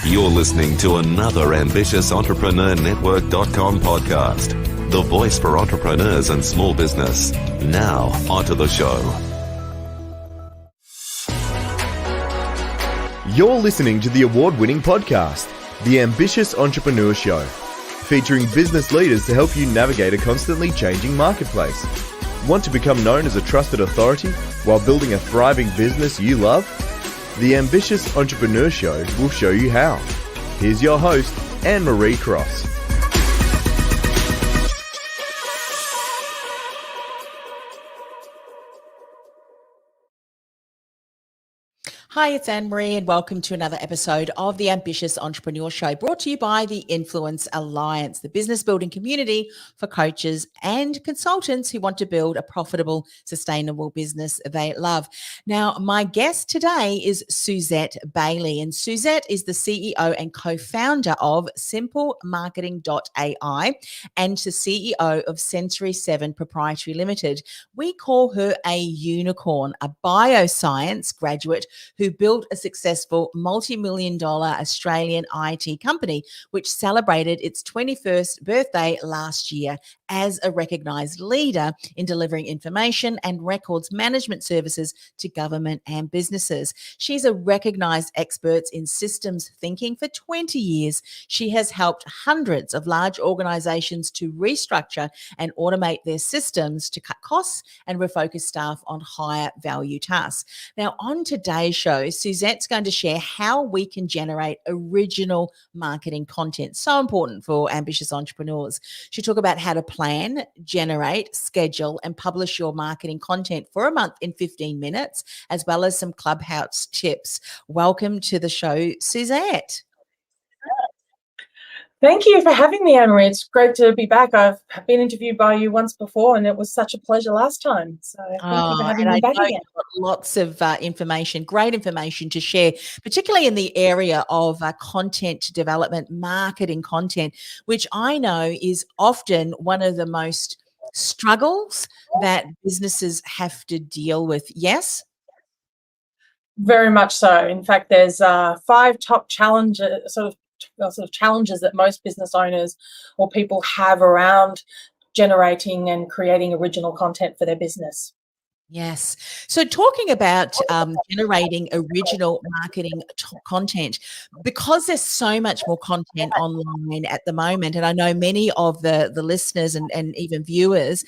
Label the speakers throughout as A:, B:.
A: You're listening to another Ambitious Entrepreneur Network.com podcast, the voice for entrepreneurs and small business. Now, onto the show.
B: You're listening to the award-winning podcast, The Ambitious Entrepreneur Show, featuring business leaders to help you navigate a constantly changing marketplace. Want to become known as a trusted authority while building a thriving business you love? The Ambitious Entrepreneur Show will show you how. Here's your host, Anne-Marie Cross.
C: Hi, it's Anne-Marie and welcome to another episode of the Ambitious Entrepreneur Show, brought to you by the Influence Alliance, the business building community for coaches and consultants who want to build a profitable, sustainable business they love. Now, my guest today is Suzette Bailey, and Suzette is the CEO and co-founder of SimpleMarketing.AI and the CEO of Sensory 7 Proprietary Limited. We call her a unicorn, a bioscience graduate who built a successful multi-million-dollar Australian IT company, which celebrated its 21st birthday last year as a recognised leader in delivering information and records management services to government and businesses. She's a recognised expert in systems thinking for 20 years. She has helped hundreds of large organisations to restructure and automate their systems to cut costs and refocus staff on higher value tasks. Now, on today's show, Suzette's going to share how we can generate original marketing content. So important for ambitious entrepreneurs. She'll talk about how to plan, generate, schedule, and publish your marketing content for a month in 15 minutes, as well as some Clubhouse tips. Welcome to the show, Suzette.
D: Thank you for having me, Anne-Marie. It's great to be back. I've been interviewed by you once before, and it was such a pleasure last time. So thank you for having me back again.
C: You've got lots of information, great information to share, particularly in the area of content development, marketing content, which I know is often one of the most struggles that businesses have to deal with. Yes?
D: Very much so. In fact, there's 5 top challenges, sort of challenges that most business owners or people have around generating and creating original content for their business.
C: Yes. So talking about generating original marketing content, because there's so much more content online at the moment, and I know many of the listeners and even viewers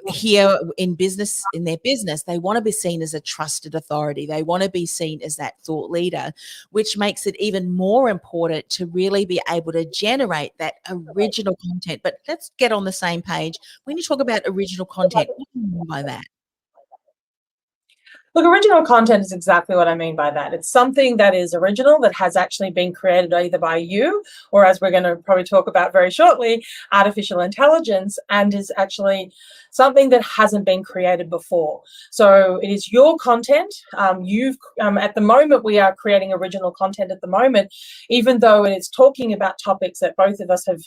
C: here in their business, they want to be seen as a trusted authority. They want to be seen as that thought leader, which makes it even more important to really be able to generate that original content. But let's get on the same page. When you talk about original content, what do you mean by that?
D: Look, original content is exactly what I mean by that. It's something that is original, that has actually been created either by you or, as we're going to probably talk about very shortly, artificial intelligence, and is actually something that hasn't been created before. So it is your content. At the moment, we are creating original content at the moment, even though it is talking about topics that both of us have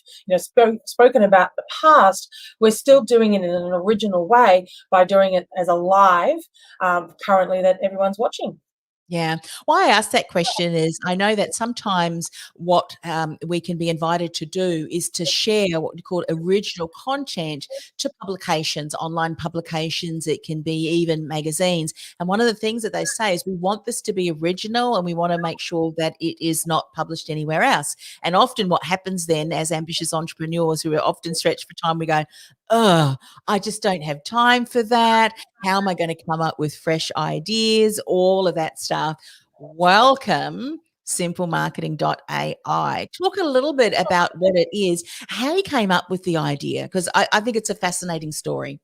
D: spoken about in the past. We're still doing it in an original way by doing it as a live currently that everyone's watching.
C: Yeah. Why I asked that question is I know that sometimes what we can be invited to do is to share what we call original content to publications, online publications. It can be even magazines. And one of the things that they say is we want this to be original and we want to make sure that it is not published anywhere else. And often what happens then as ambitious entrepreneurs who are often stretched for time, we go, oh, I just don't have time for that. How am I going to come up with fresh ideas? All of that stuff. Welcome, SimpleMarketing.AI. Talk a little bit about what it is, how you came up with the idea, because I think it's a fascinating story.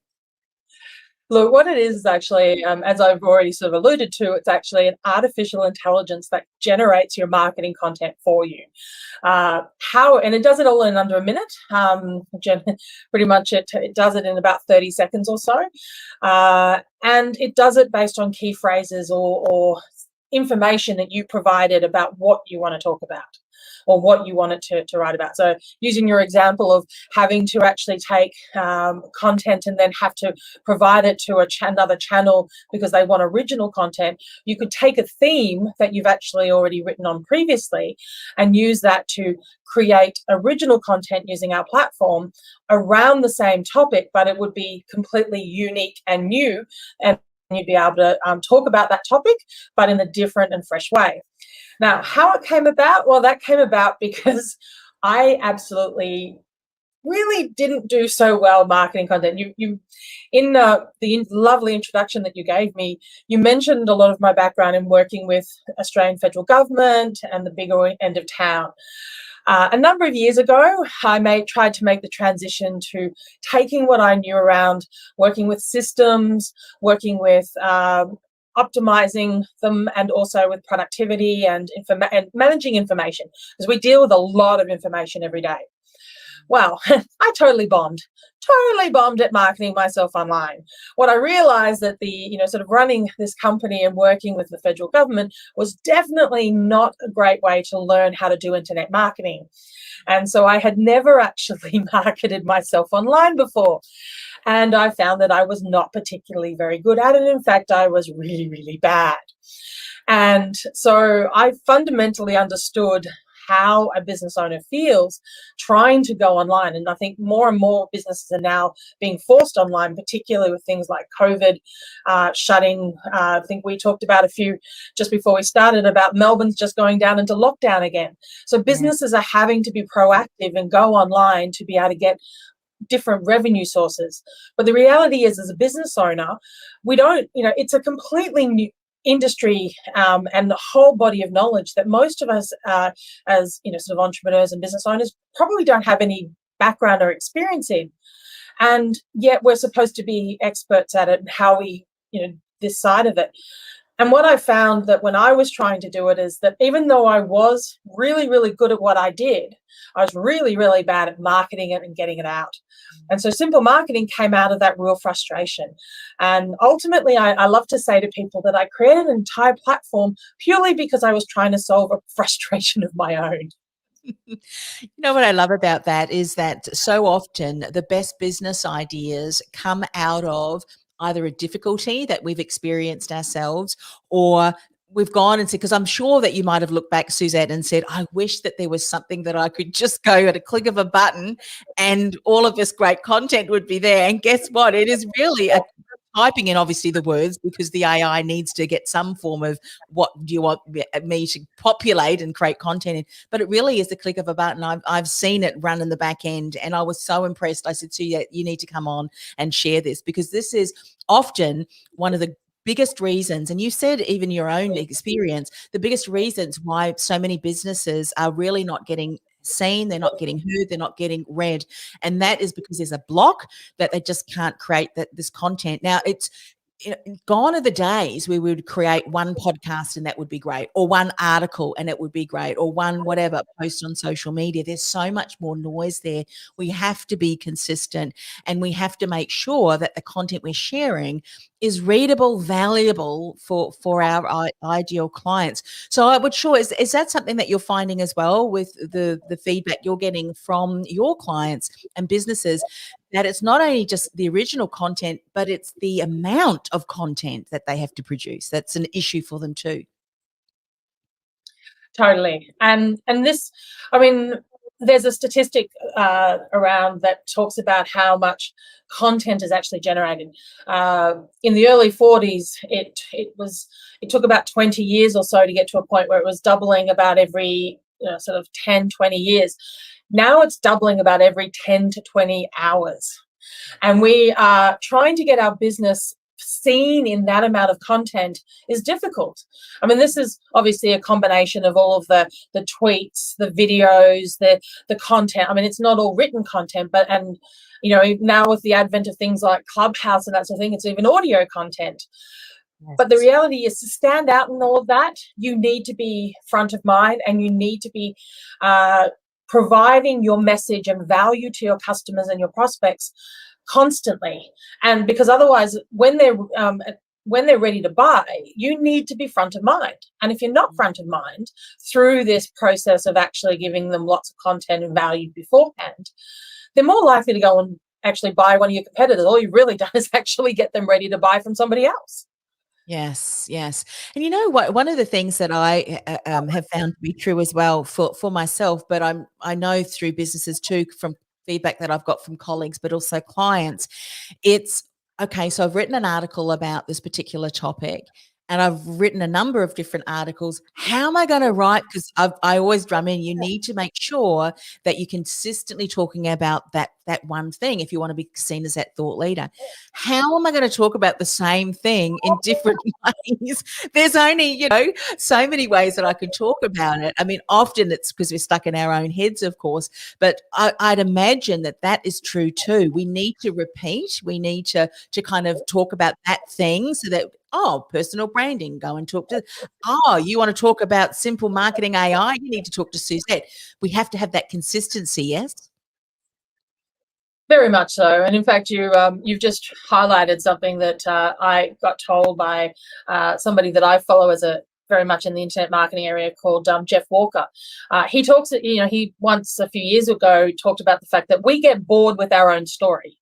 D: Look, what it is actually, as I've already sort of alluded to, it's actually an artificial intelligence that generates your marketing content for you. And it does it all in under a minute. Pretty much it does it in about 30 seconds or so. And it does it based on key phrases or information that you provided about what you want to talk about. or what you want it to write about. So using your example of having to actually take content and then have to provide it to another channel because they want original content, you could take a theme that you've actually already written on previously and use that to create original content using our platform around the same topic, but it would be completely unique and new, and you'd be able to talk about that topic, but in a different and fresh way. Now, how it came about? Well, that came about because I absolutely really didn't do so well marketing content. You in the lovely introduction that you gave me, you mentioned a lot of my background in working with Australian federal government and the bigger end of town. A number of years ago, I tried to make the transition to taking what I knew around working with systems, working with optimizing them, and also with productivity and managing information, because we deal with a lot of information every day. Well, I totally bombed at marketing myself online. What I realized that sort of running this company and working with the federal government was definitely not a great way to learn how to do internet marketing. And so I had never actually marketed myself online before. And I found that I was not particularly very good at it. In fact, I was really, really bad. And so I fundamentally understood how a business owner feels trying to go online. And I think more and more businesses are now being forced online, particularly with things like COVID shutting. I think we talked about a few just before we started about Melbourne's just going down into lockdown again. So businesses are having to be proactive and go online to be able to get different revenue sources. But the reality is, as a business owner, we don't, it's a completely new industry and the whole body of knowledge that most of us as sort of entrepreneurs and business owners probably don't have any background or experience in, and yet we're supposed to be experts at it and how we this side of it. And what I found that when I was trying to do it is that even though I was really, really good at what I did, I was really, really bad at marketing it and getting it out. And so Simple Marketing came out of that real frustration. And ultimately, I love to say to people that I created an entire platform purely because I was trying to solve a frustration of my own.
C: You know what I love about that is that so often the best business ideas come out of either a difficulty that we've experienced ourselves, or we've gone and said, because I'm sure that you might have looked back, Suzette, and said, I wish that there was something that I could just go at a click of a button and all of this great content would be there. And guess what? It is really typing in obviously the words, because the AI needs to get some form of what do you want me to populate and create content in. But it really is the click of a button. I've seen it run in the back end, and I was so impressed. I said, Suzette, you need to come on and share this, because this is often one of the biggest reasons, and you said even your own experience, the biggest reasons why so many businesses are really not getting seen, they're not getting heard, they're not getting read. And that is because there's a block that they just can't create this content. Now, it's gone are the days where we would create one podcast and that would be great, or one article and it would be great, or one whatever post on social media. There's so much more noise there. We have to be consistent, and we have to make sure that the content we're sharing is readable, valuable for our ideal clients. So I would sure, is that something that you're finding as well with the feedback you're getting from your clients and businesses, that it's not only just the original content, but it's the amount of content that they have to produce that's an issue for them too?
D: Totally. And this, I mean, there's a statistic around that talks about how much content is actually generated. In the early 40s, it took about 20 years or so to get to a point where it was doubling about every sort of 10, 20 years. Now it's doubling about every 10 to 20 hours. And we are trying to get our business seen in that amount of content is difficult. I mean, this is obviously a combination of all of the tweets, the videos, the content. I mean, it's not all written content, but now with the advent of things like Clubhouse and that sort of thing, it's even audio content. Yes. But the reality is, to stand out in all of that, you need to be front of mind, and you need to be providing your message and value to your customers and your prospects constantly. And because otherwise, when they're when they're ready to buy, you need to be front of mind. And if you're not front of mind through this process of actually giving them lots of content and value beforehand, they're more likely to go and actually buy one of your competitors. All you've really done is actually get them ready to buy from somebody else.
C: Yes, yes. And you know what? One of the things that I have found to be true as well for myself, but I know through businesses too, from feedback that I've got from colleagues, but also clients, it's okay. So I've written an article about this particular topic, and I've written a number of different articles. How am I going to write? Because I always drum in. You need to make sure that you're consistently talking about that one thing if you want to be seen as that thought leader. How am I going to talk about the same thing in different ways? There's only, so many ways that I can talk about it. I mean, often it's because we're stuck in our own heads, of course, but I'd imagine that is true too. We need to repeat. We need to kind of talk about that thing so that, personal branding, go and talk to, you want to talk about Simple Marketing AI, you need to talk to Suzette. We have to have that consistency, yes?
D: Very much so, and in fact, you've just highlighted something that I got told by somebody that I follow as a very much in the internet marketing area called Jeff Walker. He talks, he once a few years ago talked about the fact that we get bored with our own story.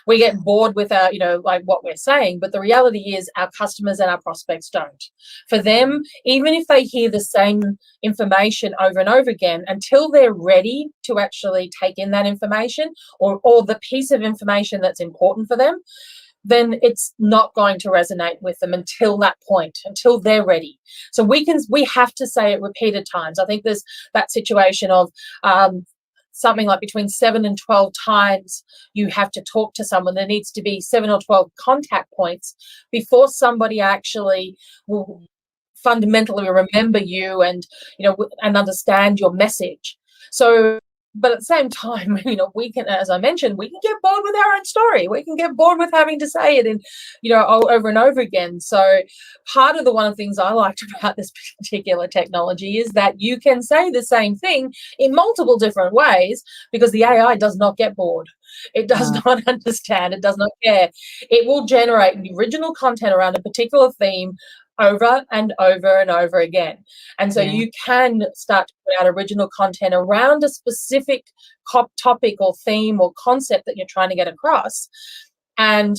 D: We get bored with our, like what we're saying, but the reality is our customers and our prospects don't. For them, even if they hear the same information over and over again, until they're ready to actually take in that information or the piece of information that's important for them, then it's not going to resonate with them until that point, until they're ready. So we have to say it repeated times. I think there's that situation of something like between 7 and 12 times you have to talk to someone. There needs to be 7 or 12 contact points before somebody actually will fundamentally remember you and and understand your message. So, but at the same time, we can, as I mentioned, we can get bored with our own story. We can get bored with having to say it and over and over again. So part of one of the things I liked about this particular technology is that you can say the same thing in multiple different ways because the AI does not get bored. It does not understand. It does not care. It will generate the original content around a particular theme over and over and over again. And so you can start to put out original content around a specific topic or theme or concept that you're trying to get across and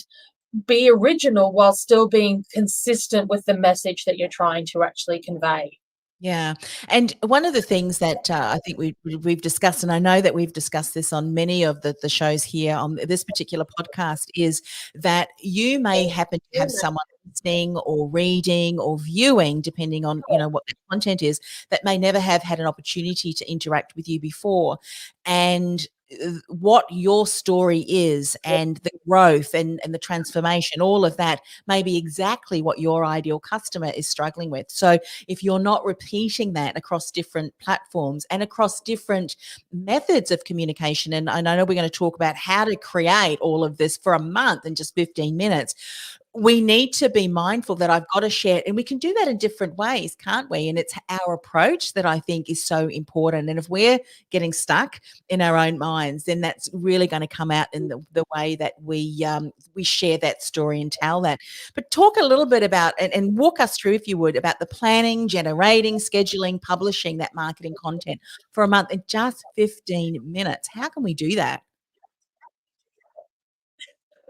D: be original while still being consistent with the message that you're trying to actually convey.
C: Yeah. And one of the things that I think we've discussed, and I know that we've discussed this on many of the shows here on this particular podcast, is that you may happen to have someone listening or reading or viewing, depending on, what the content is, that may never have had an opportunity to interact with you before. And what your story is and the growth and the transformation, all of that may be exactly what your ideal customer is struggling with. So if you're not repeating that across different platforms and across different methods of communication, and I know we're going to talk about how to create all of this for a month in just 15 minutes, we need to be mindful that I've got to share, and we can do that in different ways, can't we? And it's our approach that I think is so important. And if we're getting stuck in our own minds, then that's really going to come out in the way that we share that story and tell that. But talk a little bit about and walk us through, if you would, about the planning, generating, scheduling, publishing that marketing content for a month in just 15 minutes. How can we do that?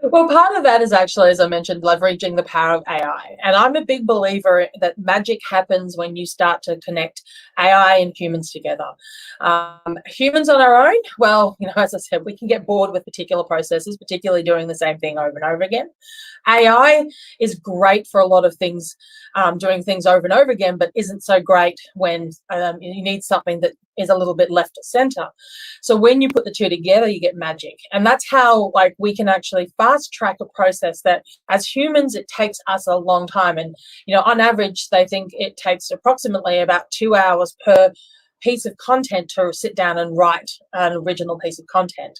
D: Well, part of that is actually, as I mentioned, leveraging the power of AI. And I'm a big believer that magic happens when you start to connect AI and humans together. Humans on our own, well, as I said, we can get bored with particular processes, particularly doing the same thing over and over again. AI is great for a lot of things, doing things over and over again, but isn't so great when you need something that is a little bit left of center. So when you put the two together, you get magic. And that's how we can actually fast track a process that as humans, it takes us a long time. And, on average, they think it takes approximately about 2 hours per piece of content to sit down and write an original piece of content.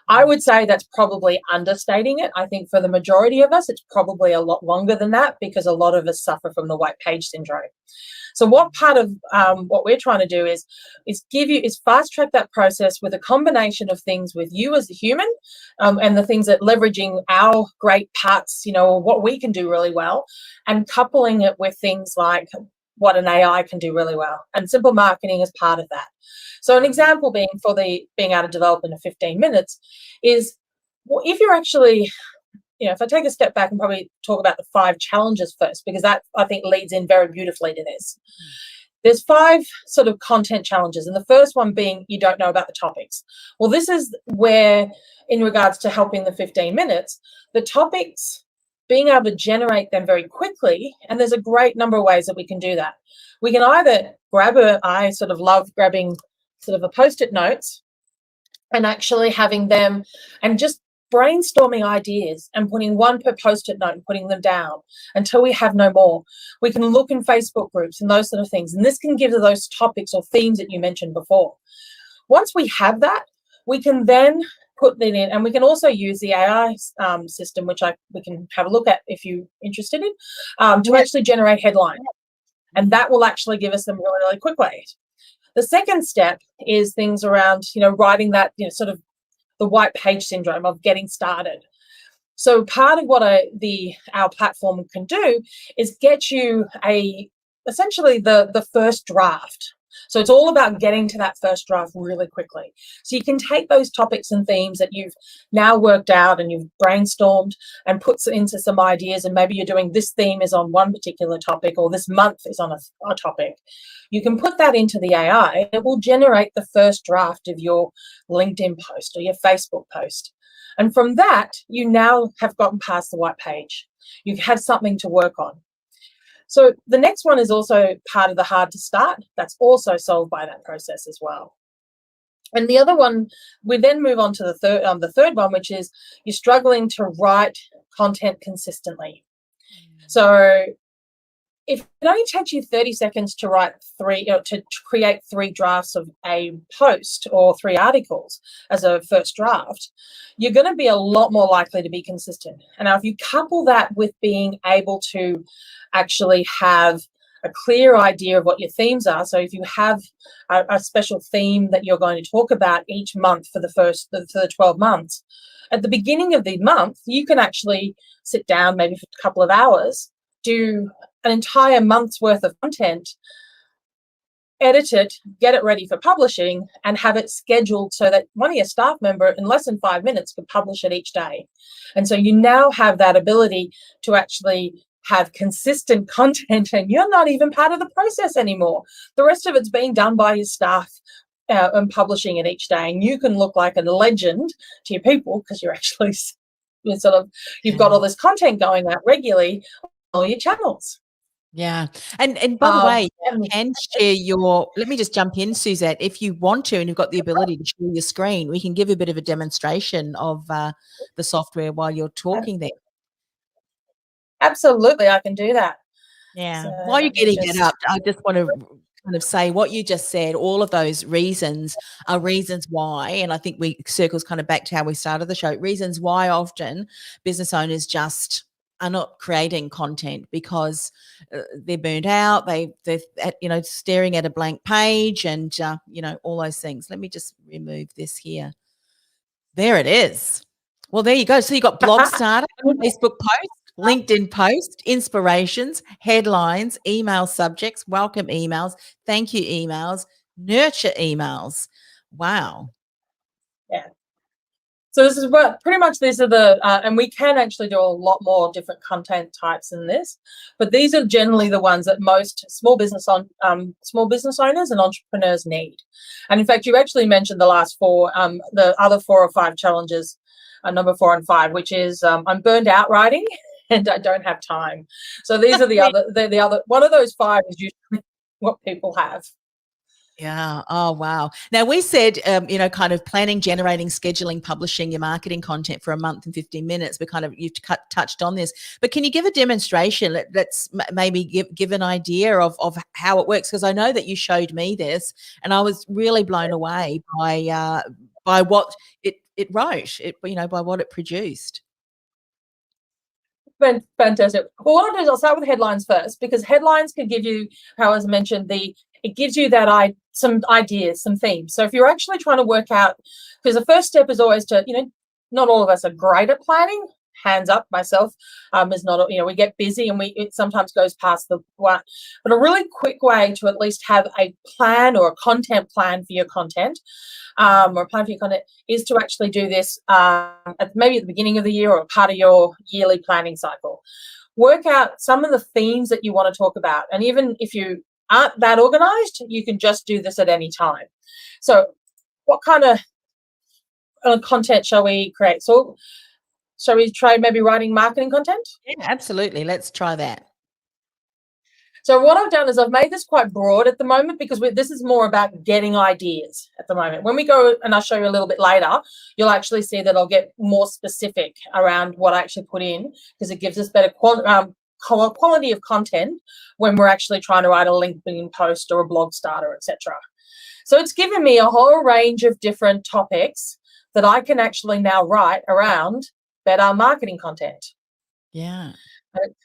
D: I would say that's probably understating it. I think for the majority of us, it's probably a lot longer than that, because a lot of us suffer from the white page syndrome. So what part of what we're trying to do is fast track that process with a combination of things with you as a human, and the things that leveraging our great parts, what we can do really well, and coupling it with things like what an AI can do really well. And simple marketing is part of that. So an example being being able to develop in 15 minutes is, well, if you're actually, if I take a step back and probably talk about the 5 challenges first, because that I think leads in very beautifully to this. There's 5 sort of content challenges, and the first one being you don't know about the topics. Well, this is where, in regards to helping the 15 minutes, the topics, being able to generate them very quickly, and there's a great number of ways that we can do that. We can either I sort of love grabbing sort of a post-it notes and actually having them and just brainstorming ideas and putting one per post-it note and putting them down until we have no more. We can look in Facebook groups and those sort of things. And this can give those topics or themes that you mentioned before. Once we have that, we can then put that in, and we can also use the AI system, which we can have a look at if you're interested in, to actually generate headlines. And that will actually give us them really, really quick ways. The second step is things around, writing that, sort of the white page syndrome of getting started. So part of what our platform can do is get you essentially the first draft. So it's all about getting to that first draft really quickly. So you can take those topics and themes that you've now worked out and you've brainstormed and put into some ideas, and maybe you're doing this theme is on one particular topic, or this month is on a topic. You can put that into the AI. It will generate the first draft of your LinkedIn post or your Facebook post. And from that, you now have gotten past the white page. You have something to work on. So the next one is also part of the hard to start. That's also solved by that process as well. And the other one, we then move on to the third one, which is you're struggling to write content consistently. So if it only takes you 30 seconds to write to create 3 drafts of a post or 3 articles as a first draft, you're going to be a lot more likely to be consistent. And now if you couple that with being able to actually have a clear idea of what your themes are. So if you have a special theme that you're going to talk about each month for the 12 months, at the beginning of the month, you can actually sit down maybe for a couple of hours, do an entire month's worth of content, edit it, get it ready for publishing, and have it scheduled so that one of your staff member in less than 5 minutes could publish it each day. And so you now have that ability to actually have consistent content, and you're not even part of the process anymore. The rest of it's being done by your staff and publishing it each day. And you can look like a legend to your people because you're actually you've got all this content going out regularly on all your channels.
C: Yeah. And by the way, you can share let me just jump in, Suzette, if you want to, and you've got the ability to share your screen, we can give a bit of a demonstration of the software while you're talking there.
D: Absolutely, I can do that.
C: Yeah. So while you're getting it up, I just want to kind of say what you just said, all of those reasons are reasons why, and I think we circles kind of back to how we started the show, reasons why often business owners just are not creating content because they're burnt out, they're staring at a blank page and all those things. Let me just remove this here. There it is. Well, there you go. So you got blog starter, Facebook post, LinkedIn post, inspirations, headlines, email subjects, welcome emails, thank you emails, nurture emails. Wow.
D: Yeah. So this is pretty much these are the, and we can actually do a lot more different content types than this, but these are generally the ones that most small business owners and entrepreneurs need. And in fact, you actually mentioned the last 4, the other 4 or 5 challenges, number 4 and 5, which is I'm burned out writing and I don't have time. So these are the other. One of those 5 is usually what people have.
C: Yeah. Oh, wow. Now we said, kind of planning, generating, scheduling, publishing your marketing content for a month and 15 minutes. But you've touched on this, but can you give a demonstration? Let's maybe give an idea of how it works. Because I know that you showed me this and I was really blown away by what it it wrote, it, by what it produced.
D: Fantastic. Well, what I'll do is I'll start with headlines first, because headlines can give you, how as I mentioned, it gives you that some ideas, some themes. So if you're actually trying to work out, because the first step is always to, not all of us are great at planning. Hands up, myself is not. We get busy and it sometimes goes past the one. But a really quick way to at least have a plan or a content plan for your content, or a plan for your content, is to actually do this maybe at the beginning of the year or part of your yearly planning cycle. Work out some of the themes that you want to talk about, and even if you aren't that organized, you can just do this at any time. So, what kind of content shall we create? So, shall we try maybe writing marketing content?
C: Yeah, absolutely. Let's try that.
D: So what I've done is I've made this quite broad at the moment, because this is more about getting ideas at the moment. When we go, and I'll show you a little bit later, you'll actually see that I'll get more specific around what I actually put in, because it gives us better quality of content when we're actually trying to write a LinkedIn post or a blog starter, etc. So it's given me a whole range of different topics that I can actually now write around better marketing content.
C: Yeah.
D: It's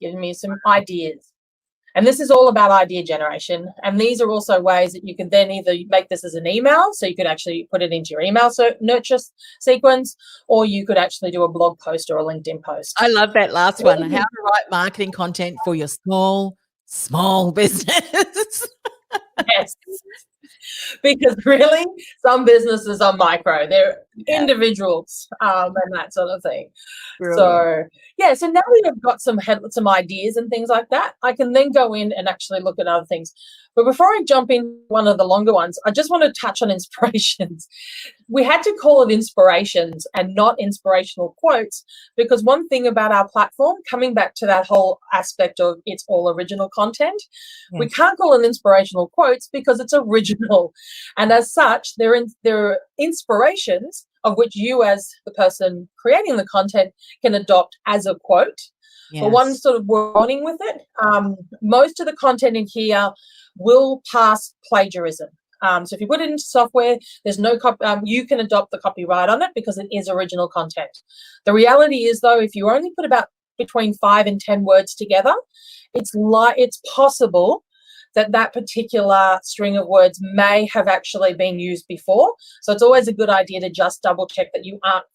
D: giving me some ideas. And this is all about idea generation. And these are also ways that you can then either make this as an email, so you could actually put it into your email nurture sequence, or you could actually do a blog post or a LinkedIn post.
C: I love that last one. How to write marketing content for your small business.
D: Yes. Because really, some businesses are micro, they're individuals, and that sort of thing. Brilliant. So now we've got some ideas and things like that, I can then go in and actually look at other things. But before I jump in one of the longer ones, I just want to touch on inspirations. We had to call it inspirations and not inspirational quotes, because one thing about our platform, coming back to that whole aspect of it's all original content, we can't call it inspirational quotes because it's original. And as such, there are inspirations of which you, as the person creating the content, can adopt as a quote. But one sort of warning with it, most of the content in here will pass plagiarism. So if you put it into software, there's no you can adopt the copyright on it because it is original content. The reality is, though, if you only put about between 5 and 10 words together, it's possible that particular string of words may have actually been used before. So it's always a good idea to just double check that you aren't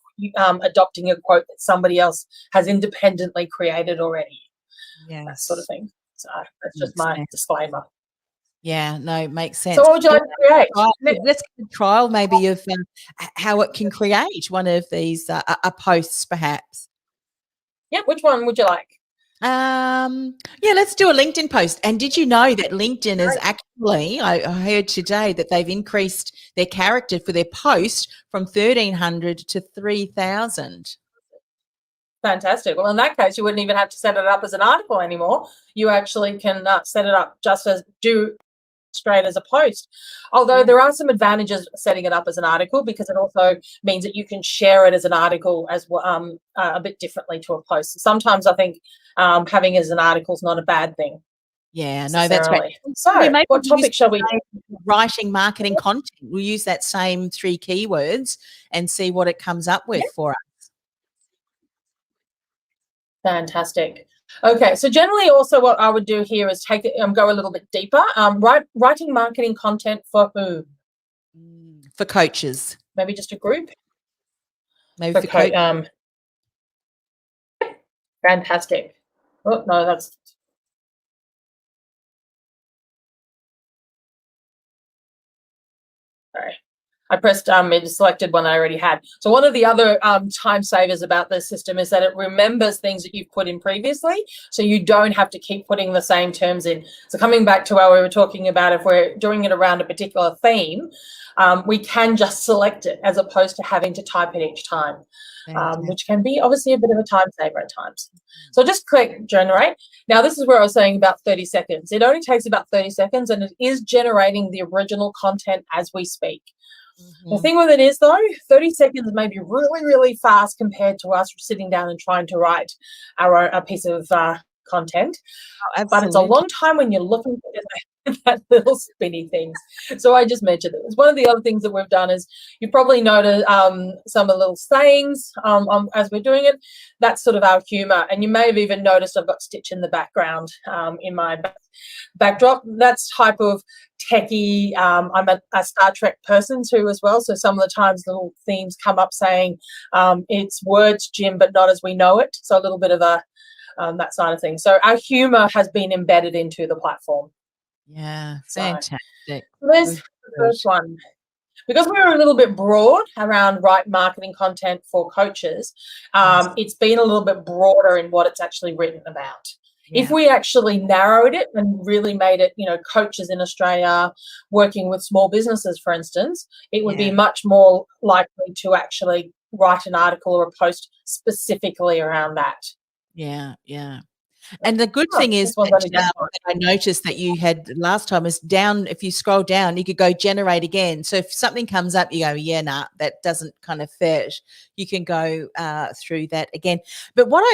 D: adopting a quote that somebody else has independently created already. Yeah, that sort of thing. So that's just my disclaimer.
C: Yeah, no, makes sense.
D: So what would you like to create?
C: Let's get a trial maybe of how it can create one of these posts, perhaps.
D: Yeah, which one would you like?
C: Let's do a LinkedIn post. And did you know that LinkedIn is actually, I heard today that they've increased their character for their post from 1,300 to 3,000.
D: Fantastic. Well, in that case, you wouldn't even have to set it up as an article anymore. You actually can set it up just as straight as a post. Although there are some advantages setting it up as an article, because it also means that you can share it as an article as well, a bit differently to a post. Sometimes I think having it as an article is not a bad thing.
C: Yeah, no, that's right.
D: So what topic shall we do?
C: Writing marketing content. We'll use that same 3 keywords and see what it comes up with for us.
D: Fantastic. Okay, so generally also what I would do here is take it go a little bit deeper. Writing marketing content for who?
C: For coaches.
D: Maybe just a group?
C: Maybe for coaches.
D: Fantastic. Oh, no, that's... Sorry. I pressed it selected one I already had. So one of the other time savers about this system is that it remembers things that you've put in previously, so you don't have to keep putting the same terms in. So coming back to what we were talking about, if we're doing it around a particular theme, we can just select it as opposed to having to type it each time, which can be obviously a bit of a time saver at times. So just click generate. Now this is where I was saying about 30 seconds. It only takes about 30 seconds and it is generating the original content as we speak. The thing with it is, though, 30 seconds may be really, really fast compared to us sitting down and trying to write a piece of content,
C: Oh,
D: but it's a
C: absolutely.
D: long time when you're looking for that little spinny things. So I just mentioned it. It's one of the other things that we've done is you probably noted some of the little sayings as we're doing it. That's sort of our humor. And you may have even noticed I've got Stitch in the background in my backdrop. That's type of techie. I'm a Star Trek person too as well. So some of the times little themes come up saying it's words, Jim, but not as we know it. So a little bit of a that side of things. So our humor has been embedded into the platform.
C: Yeah,
D: So
C: fantastic.
D: there's
C: Good,
D: the
C: good.
D: first one. Because we were a little bit broad around right marketing content for coaches,
C: Yes.
D: it's been a little bit broader in what it's actually written about. If
C: Yeah.
D: we actually narrowed it and really made it, coaches in Australia working with small businesses, for instance, it would be
C: Yeah.
D: much more likely to actually write an article or a post specifically around that.
C: Yeah. Yeah. And the good
D: Oh,
C: thing is
D: this one's only got
C: that I noticed that you had last time is down. If you scroll down, you could go generate again. So if something comes up, you go, yeah, nah, that doesn't kind of fit. You can go through that again. But what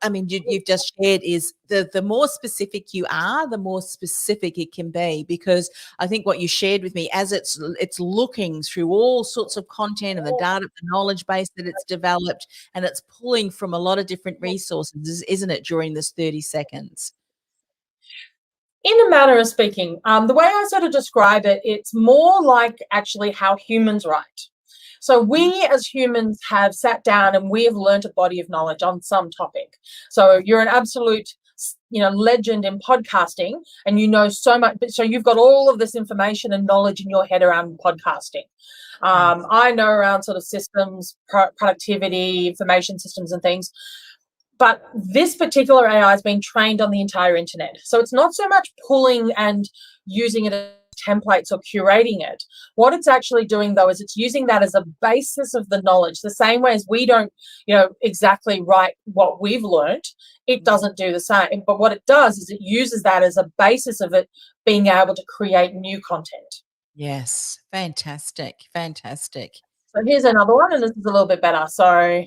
C: I mean, you've just shared is the more specific you are, the more specific it can be. Because I think what you shared with me, as it's looking through all sorts of content and the data, the knowledge base that it's developed, and it's pulling from a lot of different resources, isn't it, during this 30 seconds?
D: In a manner of speaking, the way I sort of describe it, it's more like actually how humans write. So we as humans have sat down and we have learnt a body of knowledge on some topic. So you're an absolute legend in podcasting and you know so much. So you've got all of this information and knowledge in your head around podcasting.
C: Yes.
D: I know around sort of systems, productivity, information systems and things. But this particular AI has been trained on the entire internet. So it's not so much pulling and using it as templates or curating it. What it's actually doing, though, is it's using that as a basis of the knowledge. The same way as we don't, exactly write what we've learned, it doesn't do the same. But what it does is it uses that as a basis of it being able to create new content.
C: Yes. Fantastic. Fantastic.
D: So here's another one, and this is a little bit better. So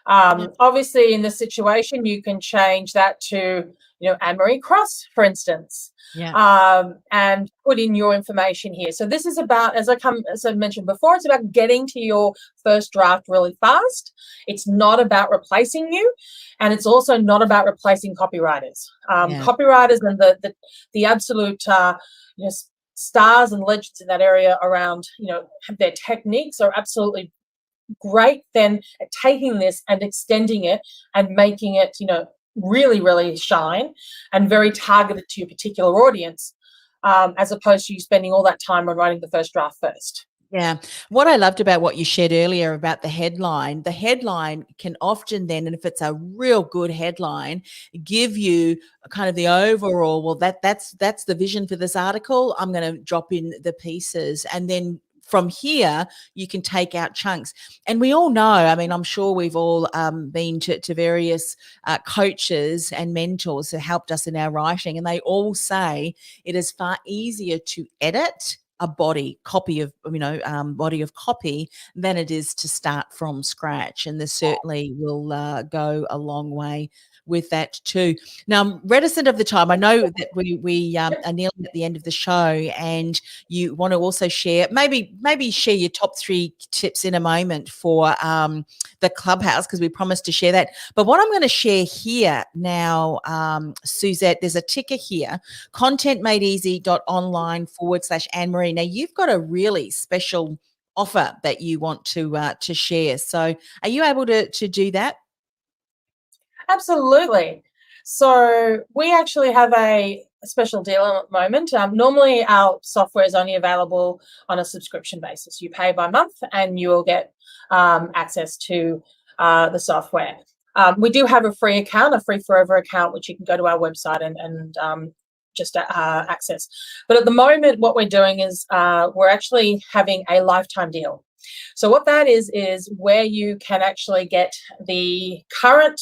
C: Yeah.
D: obviously, in this situation, you can change that to, Anne-Marie Cross, for instance,
C: Yeah.
D: and put in your information here. So this is about, as I mentioned before, it's about getting to your first draft really fast. It's not about replacing you, and it's also not about replacing copywriters.
C: Yeah.
D: Copywriters and the absolute, stars and legends in that area around, their techniques are absolutely great then at taking this and extending it and making it, really, really shine and very targeted to your particular audience, as opposed to you spending all that time on writing the first draft first.
C: Yeah. What I loved about what you shared earlier about the headline can often then, and if it's a real good headline, give you kind of the overall, well, that's the vision for this article. I'm going to drop in the pieces, and then from here, you can take out chunks. And we all know, I mean, I'm sure we've all been to various coaches and mentors that helped us in our writing, and they all say it is far easier to edit a body of copy than it is to start from scratch. And this certainly will go a long way with that too. Now, I'm reticent of the time. I know that we are nearly at the end of the show, and you want to also share, maybe share your top 3 tips in a moment for the Clubhouse, because we promised to share that. But what I'm going to share here now, Suzette, there's a ticker here, contentmadeeasy.online/Anne-Marie. Now, you've got a really special offer that you want to share. So are you able to do that?
D: Absolutely. So we actually have a special deal at the moment. Normally, our software is only available on a subscription basis. You pay by month, and you will get access to the software. We do have a free account, a free forever account, which you can go to our website and just access. But at the moment, what we're doing is we're actually having a lifetime deal. So what that is where you can actually get the current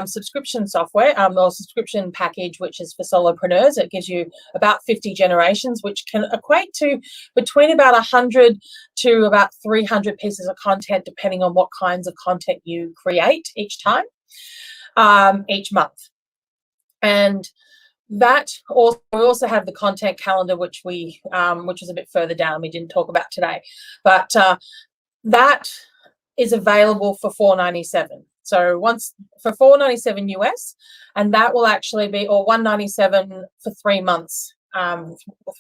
D: subscription software or subscription package, which is for solopreneurs. It gives you about 50 generations, which can equate to between about 100 to about 300 pieces of content, depending on what kinds of content you create each time, each month. And that also, we also have the content calendar, which is a bit further down. We didn't talk about today, but that is available for $4.97. So once for $4.97 US, and that will actually be, or $197 for 3 months.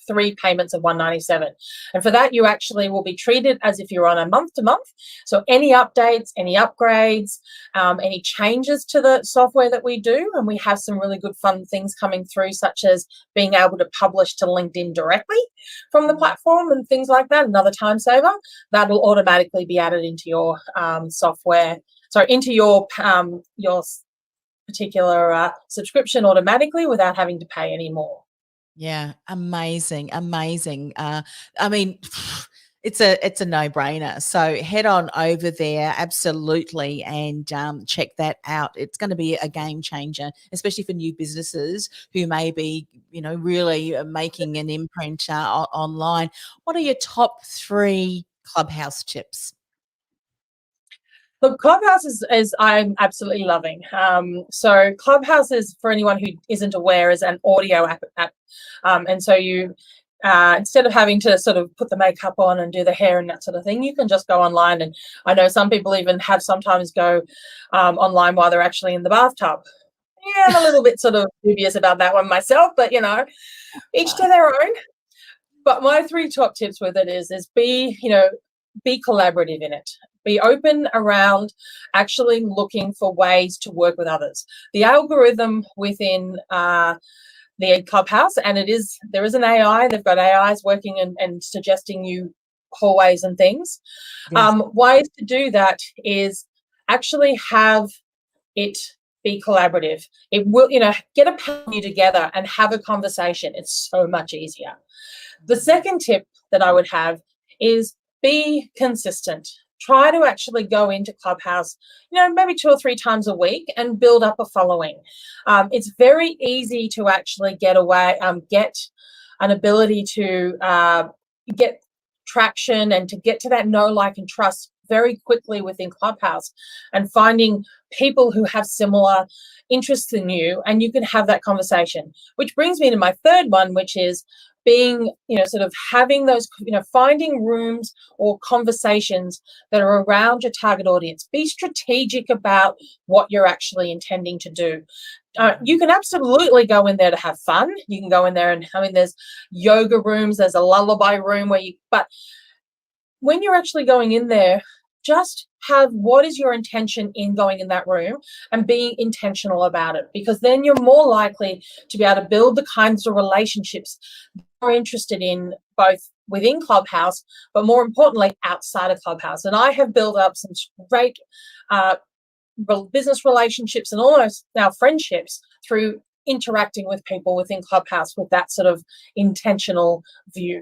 D: 3 payments of $197, and for that you actually will be treated as if you're on a month-to-month. So any updates, any upgrades, any changes to the software that we do, and we have some really good fun things coming through, such as being able to publish to LinkedIn directly from the platform and things like that. Another time saver that will automatically be added into your software. So into your particular subscription automatically without having to pay any more.
C: Yeah, amazing. I mean, it's a no-brainer. So head on over there, absolutely, and check that out. It's going to be a game changer, especially for new businesses who may be, really making an imprint online. What are your top 3 Clubhouse tips?
D: Look, Clubhouse is I'm absolutely loving. So Clubhouse is, for anyone who isn't aware, is an audio app. And so you, instead of having to sort of put the makeup on and do the hair and that sort of thing, you can just go online. And I know some people even have sometimes go online while they're actually in the bathtub. Yeah, I'm a little bit sort of dubious about that one myself, but each to their own. But my 3 top tips with it is be collaborative in it. Be open around actually looking for ways to work with others. The algorithm within the Clubhouse, and there is an AI. They've got AIs working and suggesting you hallways and things.
C: Yes.
D: Ways to do that is actually have it be collaborative. It will, get a panel together and have a conversation. It's so much easier. The second tip that I would have is be consistent. Try to actually go into Clubhouse, maybe 2 or 3 times a week and build up a following. It's very easy to actually get an ability to get traction and to get to that know, like, and trust very quickly within Clubhouse, and finding people who have similar interests than you, and you can have that conversation. Which brings me to my third one, which is being, sort of having those, finding rooms or conversations that are around your target audience. Be strategic about what you're actually intending to do. You can absolutely go in there to have fun. You can go in there and, there's yoga rooms, there's a lullaby room but when you're actually going in there, just have what is your intention in going in that room and being intentional about it, because then you're more likely to be able to build the kinds of relationships you're interested in, both within Clubhouse, but more importantly, outside of Clubhouse. And I have built up some great business relationships and almost now friendships through interacting with people within Clubhouse with that sort of intentional view.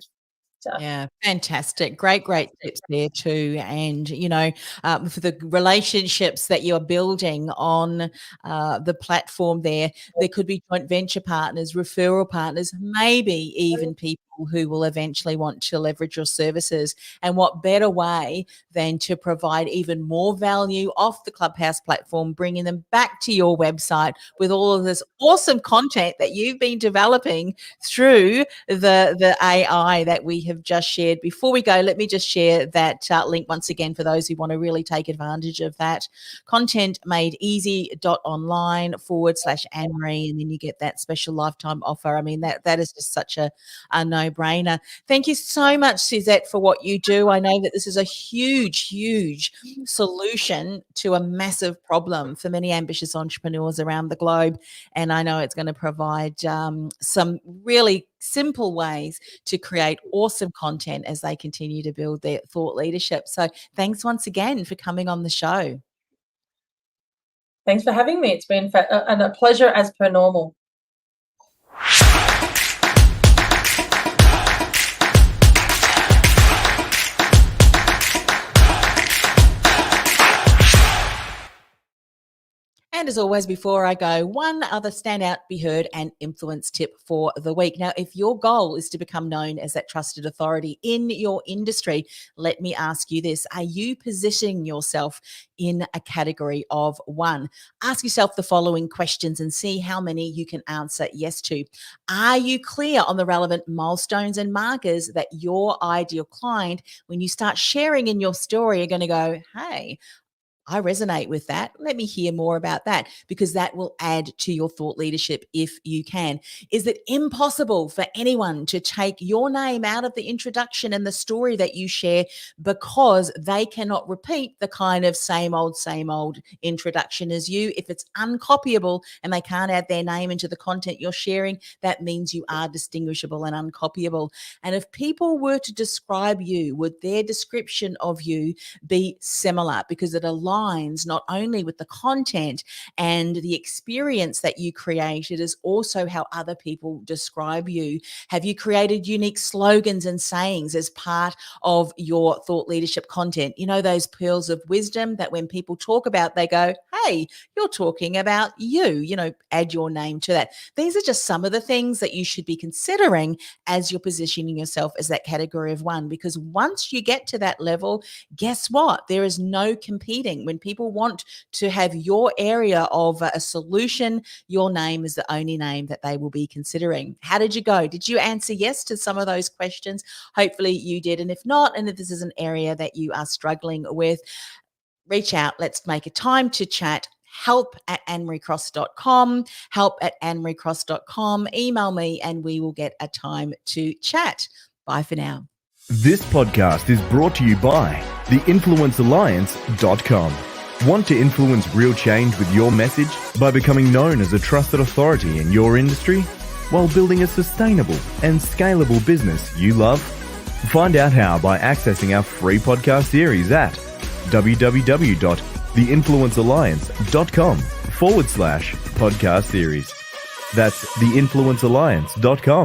C: Yeah, fantastic. Great tips there too. And, for the relationships that you're building on the platform there could be joint venture partners, referral partners, maybe even people who will eventually want to leverage your services. And what better way than to provide even more value off the Clubhouse platform, bringing them back to your website with all of this awesome content that you've been developing through the AI that we have just shared. Before we go, let me just share that link once again for those who want to really take advantage of that. contentmadeeasy.online/Anne-Marie, and then you get that special lifetime offer. I mean, that is just such a no-brainer. Thank you so much, Suzette, for what you do. I know that this is a huge solution to a massive problem for many ambitious entrepreneurs around the globe, and I know it's going to provide some really simple ways to create awesome content as they continue to build their thought leadership. So thanks once again for coming on the show.
D: Thanks for having me. It's been a pleasure as per normal.
C: And as always, before I go, one other standout, be heard, and influence tip for the week. Now, if your goal is to become known as that trusted authority in your industry, let me ask you this. Are you positioning yourself in a category of one? Ask yourself the following questions and see how many you can answer yes to. Are you clear on the relevant milestones and markers that your ideal client, when you start sharing in your story, are going to go, hey, I resonate with that. Let me hear more about that, because that will add to your thought leadership if you can. Is it impossible for anyone to take your name out of the introduction and the story that you share because they cannot repeat the kind of same old introduction as you? If it's uncopyable and they can't add their name into the content you're sharing, that means you are distinguishable and uncopyable. And if people were to describe you, would their description of you be similar? Because it aligns not only with the content and the experience that you create, it is also how other people describe you. Have you created unique slogans and sayings as part of your thought leadership content? You know, those pearls of wisdom that when people talk about, they go, hey, you're talking about you, add your name to that. These are just some of the things that you should be considering as you're positioning yourself as that category of one, because once you get to that level, guess what? There is no competing. When people want to have your area of a solution, your name is the only name that they will be considering. How did you go? Did you answer yes to some of those questions? Hopefully you did. And if not, and if this is an area that you are struggling with, reach out. Let's make a time to chat. help@annemariecross.com, help@annemariecross.com. Email me and we will get a time to chat. Bye for now.
B: This podcast is brought to you by theinfluencealliance.com. Want to influence real change with your message by becoming known as a trusted authority in your industry while building a sustainable and scalable business you love? Find out how by accessing our free podcast series at www.theinfluencealliance.com/podcast series. That's theinfluencealliance.com.